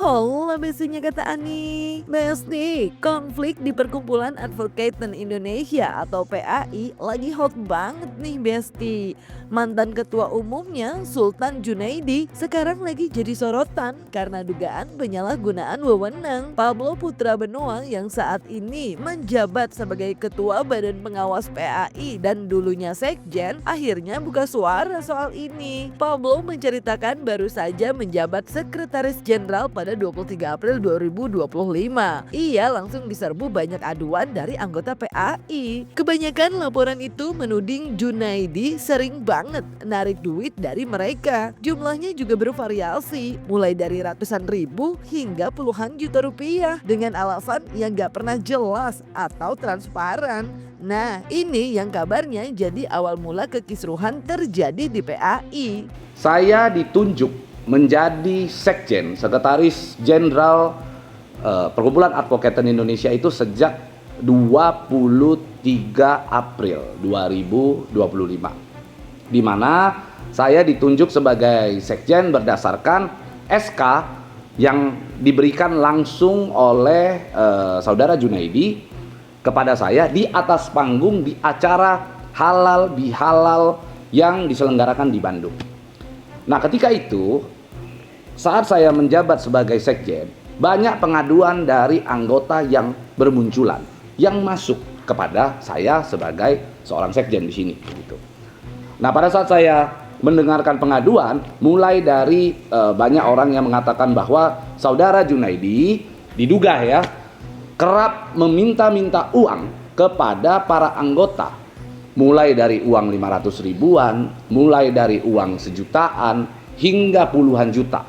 Hola bestinya kata Ani. Besti, konflik di Perkumpulan Advokaten Indonesia atau PAI lagi hot banget nih Besti. Mantan ketua umumnya Sultan Junaidi sekarang lagi jadi sorotan karena dugaan penyalahgunaan wewenang. Pablo Putra Benoa yang saat ini menjabat sebagai ketua Badan Pengawas PAI dan dulunya sekjen akhirnya buka suara soal ini. Pablo menceritakan baru saja menjabat sekretaris jenderal pada 23 April 2025. Ia langsung diserbu banyak aduan dari anggota PAI. Kebanyakan laporan itu menuding Junaidi sering banget narik duit dari mereka. Jumlahnya juga bervariasi, mulai dari ratusan ribu hingga puluhan juta rupiah dengan alasan yang gak pernah jelas atau transparan. Nah, ini yang kabarnya jadi awal mula kekisruhan terjadi di PAI. Saya ditunjuk menjadi sekjen, sekretaris jenderal Perkumpulan Advokaten Indonesia itu sejak 23 April 2025, di mana saya ditunjuk sebagai sekjen berdasarkan SK yang diberikan langsung oleh saudara Junaidi kepada saya di atas panggung di acara halal bihalal yang diselenggarakan di Bandung. Nah, ketika itu saat saya menjabat sebagai sekjen, banyak pengaduan dari anggota yang bermunculan yang masuk kepada saya sebagai seorang sekjen di sini gitu. Nah, pada saat saya mendengarkan pengaduan, mulai dari banyak orang yang mengatakan bahwa saudara Junaidi diduga kerap meminta-minta uang kepada para anggota, mulai dari uang 500 ribuan, mulai dari uang sejutaan, hingga puluhan juta.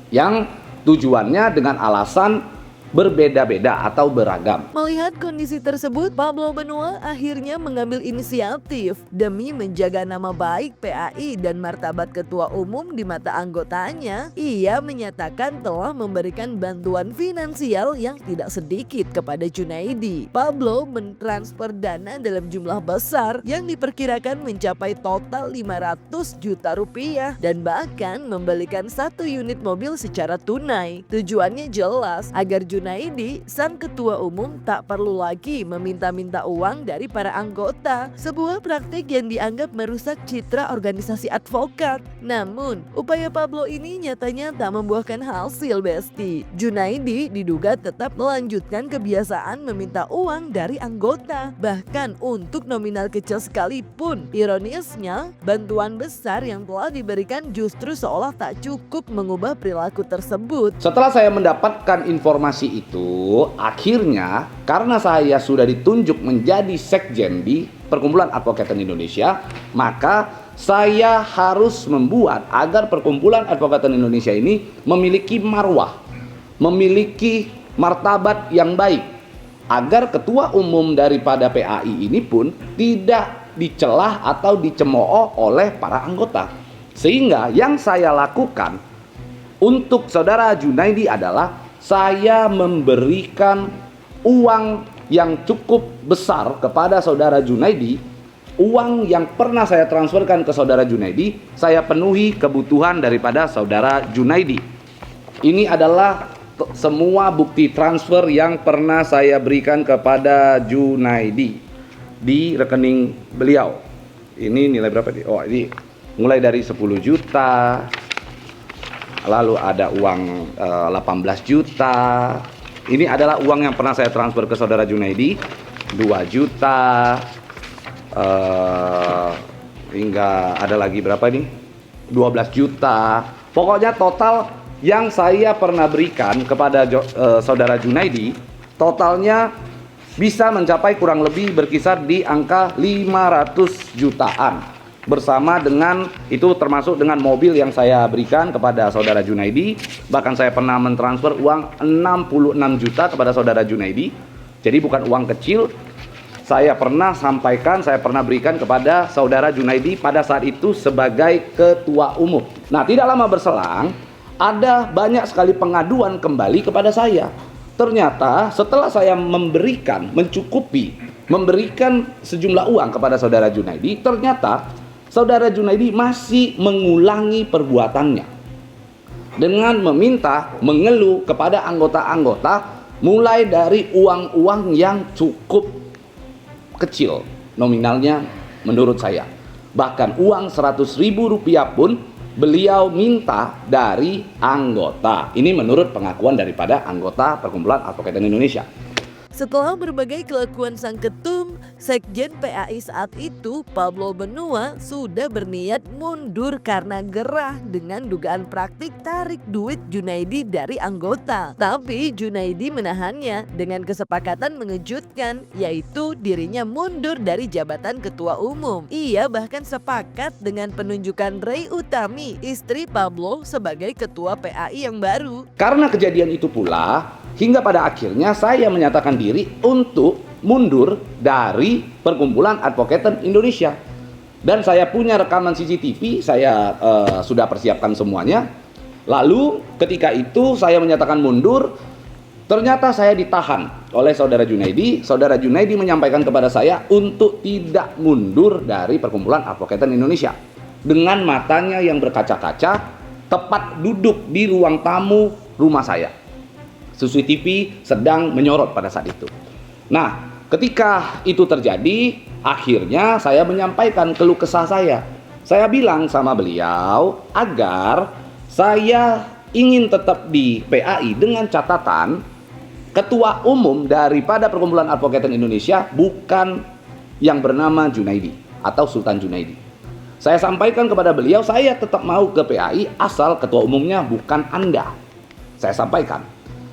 Yang tujuannya dengan alasan berbeda-beda atau beragam. Melihat kondisi tersebut, Pablo Benoa akhirnya mengambil inisiatif demi menjaga nama baik PAI dan martabat ketua umum di mata anggotanya. Ia menyatakan telah memberikan bantuan finansial yang tidak sedikit kepada Junaidi. Pablo mentransfer dana dalam jumlah besar yang diperkirakan mencapai total 500 juta rupiah dan bahkan membelikan 1 unit mobil secara tunai. Tujuannya jelas agar Junaidi, sang ketua umum, tak perlu lagi meminta-minta uang dari para anggota. Sebuah praktik yang dianggap merusak citra organisasi advokat. Namun, upaya Pablo ini nyatanya tak membuahkan hasil, Besti. Junaidi diduga tetap melanjutkan kebiasaan meminta uang dari anggota, bahkan untuk nominal kecil sekalipun. Ironisnya, bantuan besar yang telah diberikan justru seolah tak cukup mengubah perilaku tersebut. Setelah saya mendapatkan informasi itu, akhirnya karena saya sudah ditunjuk menjadi sekjen di Perkumpulan Advokaten Indonesia, maka saya harus membuat agar Perkumpulan Advokaten Indonesia ini memiliki marwah, memiliki martabat yang baik, agar ketua umum daripada PAI ini pun tidak dicelah atau dicemooh oleh para anggota. Sehingga yang saya lakukan untuk saudara Junaidi adalah saya memberikan uang yang cukup besar kepada saudara Junaidi. Uang yang pernah saya transferkan ke saudara Junaidi, saya penuhi kebutuhan daripada saudara Junaidi. Ini adalah semua bukti transfer yang pernah saya berikan kepada Junaidi di rekening beliau. Ini nilai berapa nih? Oh, ini mulai dari 10 juta. Lalu ada uang 18 juta. Ini adalah uang yang pernah saya transfer ke saudara Junaidi, 2 juta. Hingga ada lagi berapa nih? 12 juta. Pokoknya total yang saya pernah berikan kepada saudara Junaidi, totalnya bisa mencapai kurang lebih berkisar di angka 500 jutaan. Bersama dengan itu termasuk dengan mobil yang saya berikan kepada saudara Junaidi. Bahkan saya pernah mentransfer uang 66 juta kepada saudara Junaidi. Jadi bukan uang kecil. Saya pernah sampaikan, saya pernah berikan kepada saudara Junaidi pada saat itu sebagai ketua umum. Nah, tidak lama berselang ada banyak sekali pengaduan kembali kepada saya. Ternyata setelah saya memberikan sejumlah uang kepada saudara Junaidi, ternyata saudara Junaidi masih mengulangi perbuatannya. dengan meminta, mengeluh kepada anggota-anggota mulai dari uang-uang yang cukup kecil nominalnya menurut saya. Bahkan uang 100.000 rupiah pun beliau minta dari anggota. Ini menurut pengakuan daripada anggota Perkumpulan Advokat Indonesia. Setelah berbagai kelakuan sang ketum, Sekjen PAI saat itu, Pablo Benua, sudah berniat mundur karena gerah dengan dugaan praktik tarik duit Junaidi dari anggota. Tapi Junaidi menahannya dengan kesepakatan mengejutkan, yaitu dirinya mundur dari jabatan ketua umum. Ia bahkan sepakat dengan penunjukan Rey Utami, istri Pablo, sebagai ketua PAI yang baru. Karena kejadian itu pula, hingga pada akhirnya saya menyatakan diri untuk mundur dari Perkumpulan Advokat Indonesia. Dan saya punya rekaman CCTV, saya sudah persiapkan semuanya. Lalu ketika itu saya menyatakan mundur, ternyata saya ditahan oleh saudara Junaidi. Saudara Junaidi menyampaikan kepada saya untuk tidak mundur dari Perkumpulan Advokat Indonesia. Dengan matanya yang berkaca-kaca, tepat duduk di ruang tamu rumah saya. CCTV sedang menyorot pada saat itu. Nah, ketika itu terjadi, akhirnya saya menyampaikan keluh kesah saya. Saya bilang sama beliau agar saya ingin tetap di PAI dengan catatan ketua umum daripada Perkumpulan Advokat Indonesia bukan yang bernama Junaidi atau Sultan Junaidi. Saya sampaikan kepada beliau, saya tetap mau ke PAI asal ketua umumnya bukan Anda. Saya sampaikan.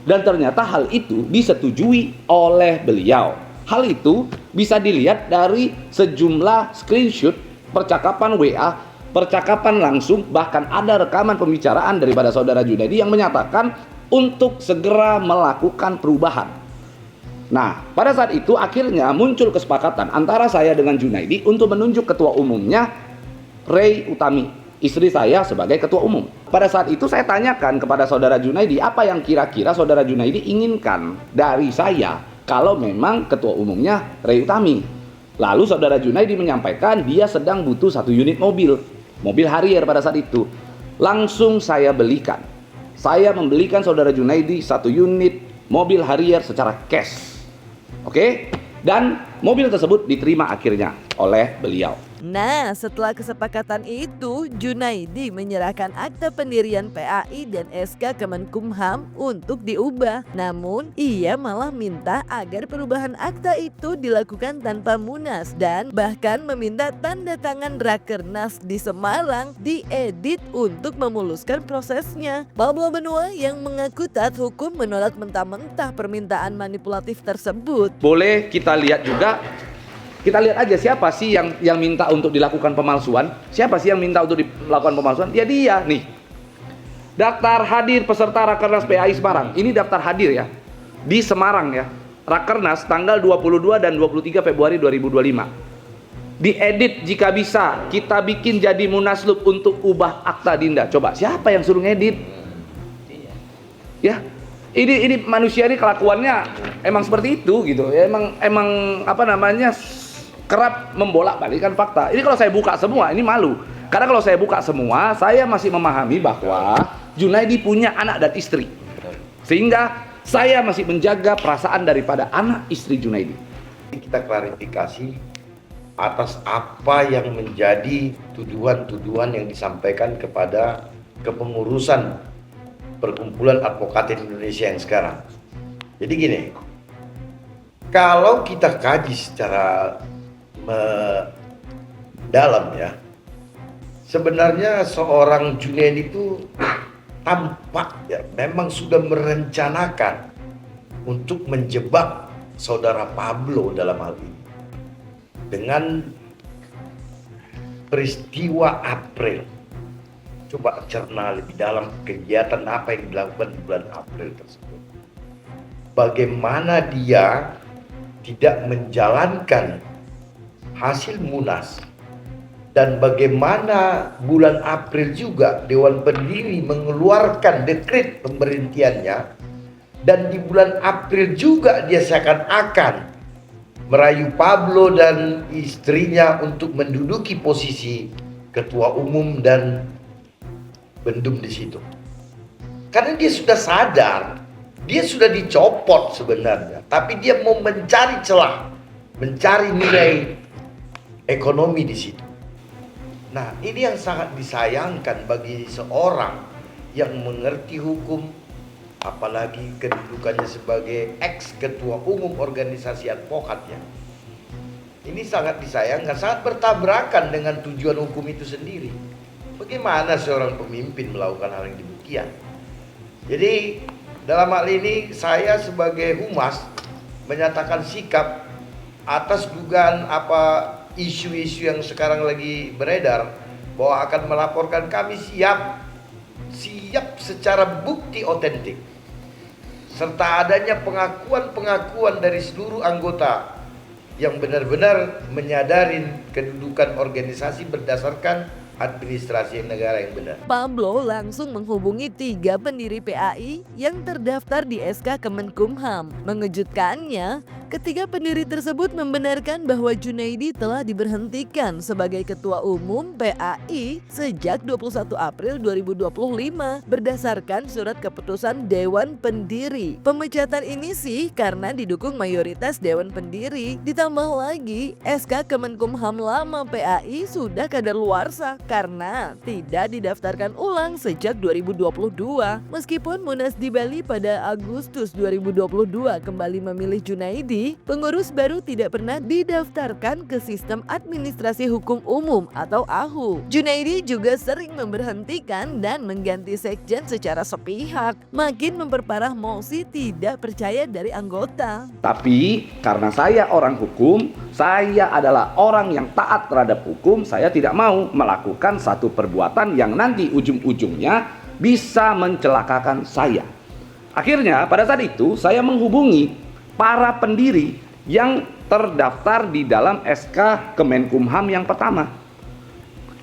Dan ternyata hal itu disetujui oleh beliau. Hal itu bisa dilihat dari sejumlah screenshot percakapan WA, percakapan langsung, bahkan ada rekaman pembicaraan daripada saudara Junaidi yang menyatakan untuk segera melakukan perubahan. Nah, pada saat itu akhirnya muncul kesepakatan antara saya dengan Junaidi untuk menunjuk ketua umumnya Rey Utami, istri saya sebagai ketua umum. Pada saat itu saya tanyakan kepada saudara Junaidi apa yang kira-kira saudara Junaidi inginkan dari saya kalau memang ketua umumnya Rey Utami. Lalu saudara Junaidi menyampaikan dia sedang butuh 1 unit mobil Harrier pada saat itu. Langsung saya belikan. Saya membelikan saudara Junaidi 1 unit mobil Harrier secara cash. Oke? Dan mobil tersebut diterima akhirnya oleh beliau. Nah, setelah kesepakatan itu, Junaidi menyerahkan akta pendirian PAI dan SK Kemenkumham untuk diubah. Namun, ia malah minta agar perubahan akta itu dilakukan tanpa munas dan bahkan meminta tanda tangan Rakernas di Semarang diedit untuk memuluskan prosesnya. Pablo Benua yang mengaku taat hukum menolak mentah-mentah permintaan manipulatif tersebut. Boleh kita lihat juga. Kita lihat aja siapa sih yang minta untuk dilakukan pemalsuan. Siapa sih yang minta untuk dilakukan pemalsuan? Ya dia nih. Daftar hadir peserta Rakernas PAI Semarang. Ini daftar hadir ya. Di Semarang ya. Rakernas tanggal 22 dan 23 Februari 2025. Diedit jika bisa. Kita bikin jadi munaslup untuk ubah akta Dinda. Coba siapa yang suruh ngedit? Ya. Ini manusia ini kelakuannya emang seperti itu gitu. Ya, emang apa namanya? Kerap membolak-balikan fakta. Ini kalau saya buka semua, ini malu. Karena kalau saya buka semua, saya masih memahami bahwa Junaidi punya anak dan istri. Sehingga saya masih menjaga perasaan daripada anak istri Junaidi. Kita klarifikasi atas apa yang menjadi tuduhan-tuduhan yang disampaikan kepada kepengurusan Perkumpulan Advokat Indonesia yang sekarang. Jadi gini, kalau kita kaji secara dalam ya, sebenarnya seorang Junaidi itu tampak ya memang sudah merencanakan untuk menjebak saudara Pablo dalam hal ini dengan peristiwa April. Coba cerna lebih dalam kegiatan apa yang dilakukan di bulan April tersebut. Bagaimana dia tidak menjalankan hasil munas, dan bagaimana bulan April juga Dewan Pendiri mengeluarkan dekret pemberhentiannya, dan di bulan April juga dia seakan-akan merayu Pablo dan istrinya untuk menduduki posisi ketua umum dan bendum di situ. Karena dia sudah sadar, dia sudah dicopot sebenarnya, tapi dia mau mencari celah, mencari nilai ekonomi di situ. Nah, ini yang sangat disayangkan bagi seorang yang mengerti hukum, apalagi kedudukannya sebagai ex-ketua umum organisasi advokat ya. Ini sangat disayangkan, sangat bertabrakan dengan tujuan hukum itu sendiri. Bagaimana seorang pemimpin melakukan hal yang demikian? Jadi dalam hal ini saya sebagai humas menyatakan sikap atas dugaan isu-isu yang sekarang lagi beredar, bahwa akan melaporkan. Kami siap secara bukti otentik, serta adanya pengakuan-pengakuan dari seluruh anggota yang benar-benar menyadari kedudukan organisasi berdasarkan administrasi negara yang benar. Pablo langsung menghubungi 3 pendiri PAI yang terdaftar di SK Kemenkumham. Mengejutkannya, ketiga pendiri tersebut membenarkan bahwa Junaidi telah diberhentikan sebagai Ketua Umum PAI sejak 21 April 2025 berdasarkan surat keputusan Dewan Pendiri. Pemecatan ini sih karena didukung mayoritas Dewan Pendiri. Ditambah lagi, SK Kemenkumham lama PAI sudah kadaluarsa karena tidak didaftarkan ulang sejak 2022. Meskipun Munas di Bali pada Agustus 2022 kembali memilih Junaidi, pengurus baru tidak pernah didaftarkan ke Sistem Administrasi Hukum Umum atau AHU. Junaidi juga sering memberhentikan dan mengganti sekjen secara sepihak, makin memperparah mosi tidak percaya dari anggota. Tapi karena saya orang hukum, saya adalah orang yang taat terhadap hukum, saya tidak mau melakukan satu perbuatan yang nanti ujung-ujungnya bisa mencelakakan saya. Akhirnya pada saat itu saya menghubungi para pendiri yang terdaftar di dalam SK Kemenkumham yang pertama.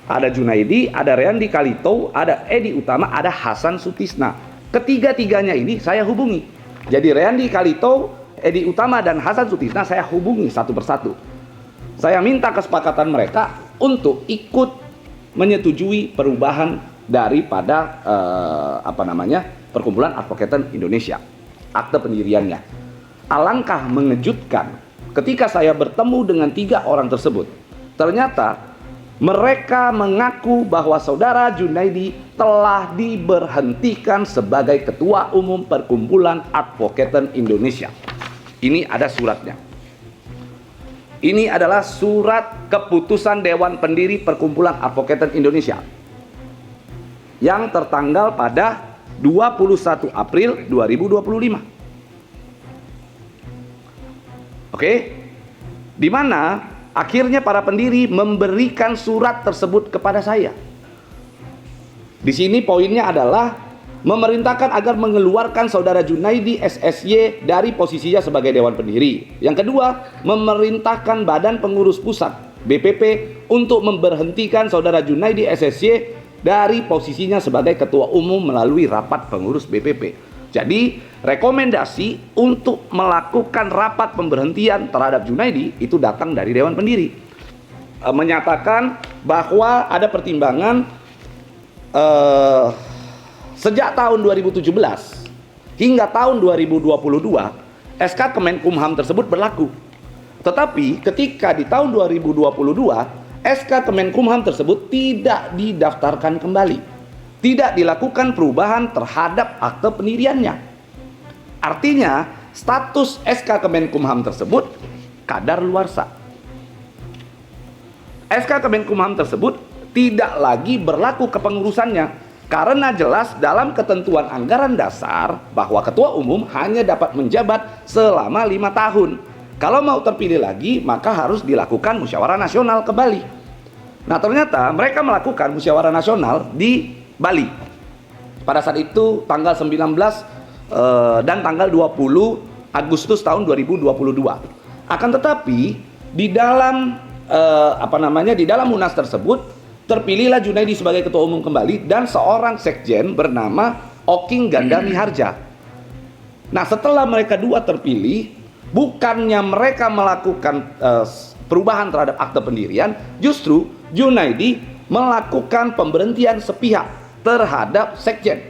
Ada Junaidi, ada Reandi Kalito, ada Edi Utama, ada Hasan Sutisna. Ketiga-tiganya ini saya hubungi. Jadi Reandi Kalito, Edi Utama, dan Hasan Sutisna saya hubungi satu persatu. Saya minta kesepakatan mereka untuk ikut menyetujui perubahan daripada Perkumpulan Advokat Indonesia, akte pendiriannya. Alangkah mengejutkan ketika saya bertemu dengan 3 orang tersebut. Ternyata mereka mengaku bahwa saudara Junaidi telah diberhentikan sebagai Ketua Umum Perkumpulan Advokat Indonesia. Ini ada suratnya. Ini adalah surat keputusan Dewan Pendiri Perkumpulan Advokat Indonesia yang tertanggal pada 21 April 2025. Oke, di mana akhirnya para pendiri memberikan surat tersebut kepada saya. Di sini poinnya adalah memerintahkan agar mengeluarkan saudara Junaidi SSY dari posisinya sebagai Dewan Pendiri. Yang kedua, memerintahkan Badan Pengurus Pusat BPP untuk memberhentikan saudara Junaidi SSY dari posisinya sebagai Ketua Umum melalui rapat pengurus BPP. Jadi rekomendasi untuk melakukan rapat pemberhentian terhadap Junaidi itu datang dari Dewan Pendiri. Menyatakan bahwa ada pertimbangan sejak tahun 2017 hingga tahun 2022 SK Kemenkumham tersebut berlaku. Tetapi ketika di tahun 2022 SK Kemenkumham tersebut tidak didaftarkan kembali, tidak dilakukan perubahan terhadap akte pendiriannya. Artinya status SK Kemenkumham tersebut kadaluarsa. SK Kemenkumham tersebut tidak lagi berlaku kepengurusannya, karena jelas dalam ketentuan anggaran dasar bahwa ketua umum hanya dapat menjabat selama 5 tahun. Kalau mau terpilih lagi, maka harus dilakukan musyawarah nasional ke Bali. Nah, ternyata mereka melakukan musyawarah nasional di Bali. Pada saat itu tanggal 19 dan tanggal 20 Agustus tahun 2022. Akan tetapi di dalam di dalam Munas tersebut terpilihlah Junaidi sebagai ketua umum kembali dan seorang sekjen bernama Oking Gandami Harja. Nah, setelah mereka dua terpilih, bukannya mereka melakukan perubahan terhadap akte pendirian, justru Junaidi melakukan pemberhentian sepihak terhadap sekjen.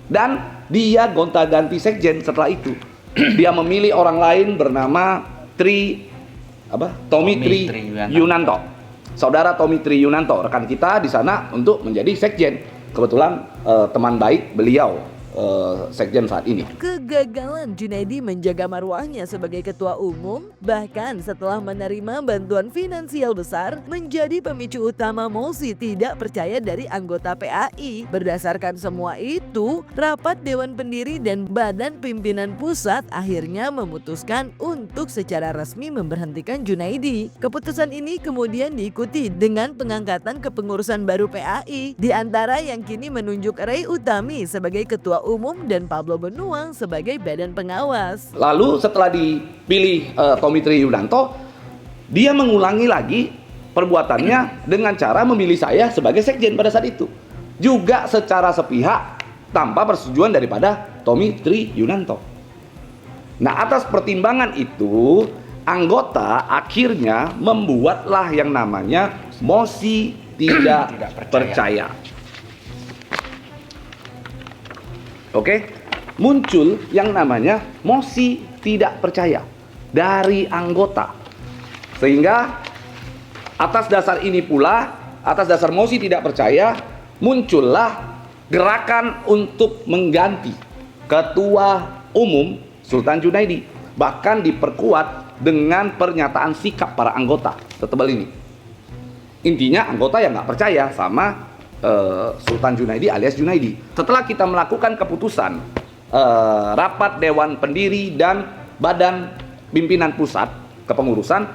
Dan dia gonta-ganti sekjen setelah itu. Dia memilih orang lain bernama Tommy Tri Yunanto. Saudara Tommy Tri Yunanto, rekan kita di sana untuk menjadi sekjen. Kebetulan teman baik beliau sekjen saat ini. Kegagalan Junaidi menjaga marwahnya sebagai ketua umum, bahkan setelah menerima bantuan finansial besar, menjadi pemicu utama Mosi tidak percaya dari anggota PAI. Berdasarkan semua itu, rapat Dewan Pendiri dan Badan Pimpinan Pusat akhirnya memutuskan untuk secara resmi memberhentikan Junaidi. Keputusan ini kemudian diikuti dengan pengangkatan kepengurusan baru PAI, di antara yang kini menunjuk Ray Utami sebagai ketua umum dan Pablo Benua sebagai badan pengawas. Lalu setelah dipilih Tommy Tri Yunanto, dia mengulangi lagi perbuatannya dengan cara memilih saya sebagai sekjen pada saat itu. Juga secara sepihak tanpa persetujuan daripada Tommy Tri Yunanto. Nah, atas pertimbangan itu, anggota akhirnya membuatlah yang namanya mosi tidak percaya. Oke, muncul yang namanya mosi tidak percaya dari anggota. Sehingga atas dasar ini pula, atas dasar mosi tidak percaya, muncullah gerakan untuk mengganti ketua umum Sultan Junaidi. Bahkan diperkuat dengan pernyataan sikap para anggota setebal ini. Intinya anggota yang nggak percaya sama Sultan Junaidi alias Junaidi. Setelah kita melakukan keputusan rapat Dewan Pendiri dan Badan Pimpinan Pusat kepengurusan,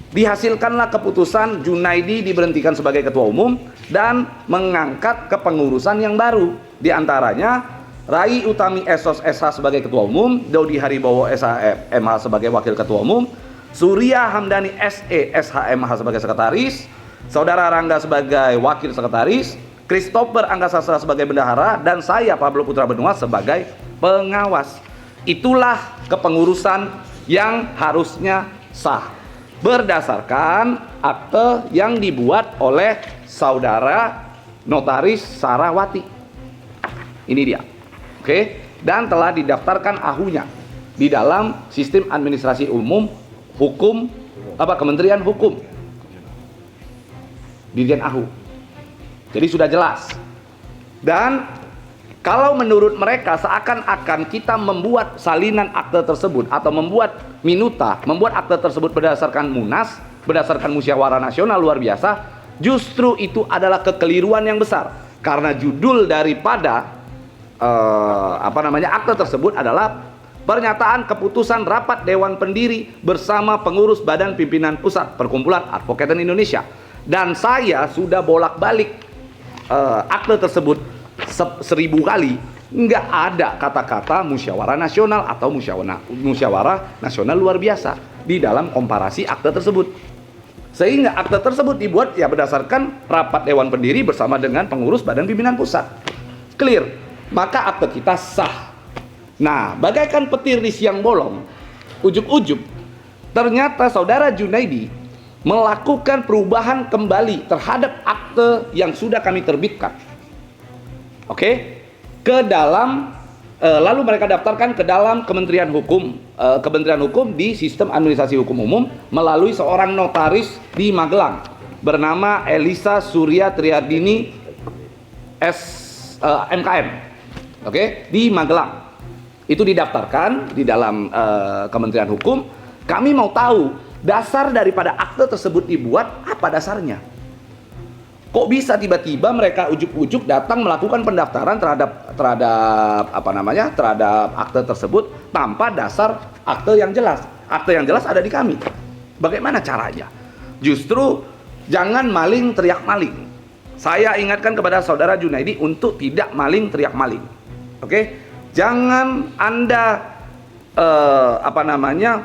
dihasilkanlah keputusan Junaidi diberhentikan sebagai ketua umum dan mengangkat kepengurusan yang baru. Di antaranya Rai Utami Esos SH sebagai ketua umum, Dodi Haribowo SH MH sebagai wakil ketua umum, Surya Hamdani SE SH MH sebagai sekretaris, Saudara Rangga sebagai wakil sekretaris, Christopher Angga Sastra sebagai bendahara, dan saya Pablo Putra Benua sebagai pengawas. Itulah kepengurusan yang harusnya sah berdasarkan akte yang dibuat oleh saudara notaris Sarawati. Ini dia. Oke, dan telah didaftarkan ahunya di dalam sistem administrasi umum hukum Kementerian Hukum. Dirjen Ahu. Jadi sudah jelas. Dan kalau menurut mereka seakan-akan kita membuat salinan akte tersebut atau membuat minuta, membuat akte tersebut berdasarkan munas, berdasarkan musyawarah nasional luar biasa, justru itu adalah kekeliruan yang besar. Karena judul daripada akte tersebut adalah pernyataan keputusan rapat Dewan Pendiri bersama pengurus Badan Pimpinan Pusat Perkumpulan Advokat Indonesia. Dan saya sudah bolak-balik akte tersebut 1000 kali, nggak ada kata-kata musyawarah nasional atau musyawarah nasional luar biasa di dalam komparasi akte tersebut. Sehingga akte tersebut dibuat ya berdasarkan rapat Dewan Pendiri bersama dengan pengurus Badan Pimpinan Pusat. Clear, maka akte kita sah. Nah, bagaikan petir di siang bolong, ujub-ujub ternyata saudara Junaidi melakukan perubahan kembali terhadap akte yang sudah kami terbitkan. Oke, ke dalam lalu mereka daftarkan ke dalam Kementerian Hukum di sistem administrasi hukum umum melalui seorang notaris di Magelang bernama Elisa Surya Triardini MKM. Oke, di Magelang. Itu didaftarkan di dalam Kementerian Hukum. Kami mau tahu dasar daripada akte tersebut dibuat, apa dasarnya? Kok bisa tiba-tiba mereka ujuk-ujuk datang melakukan pendaftaran terhadap akte tersebut tanpa dasar akte yang jelas? Akte yang jelas ada di kami. Bagaimana caranya? Justru jangan maling teriak maling. Saya ingatkan kepada saudara Junaidi untuk tidak maling teriak maling. Oke? Jangan Anda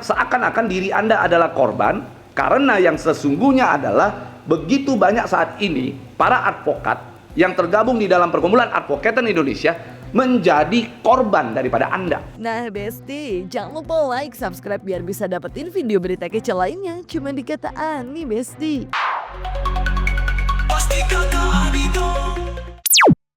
seakan-akan diri Anda adalah korban, karena yang sesungguhnya adalah begitu banyak saat ini para advokat yang tergabung di dalam Perkumpulan Advokatan Indonesia menjadi korban daripada Anda. Nah Besti, jangan lupa like, subscribe biar bisa dapetin video berita kece lainnya cuma di Kata Ani Besti. Pasti Kata Ani dong.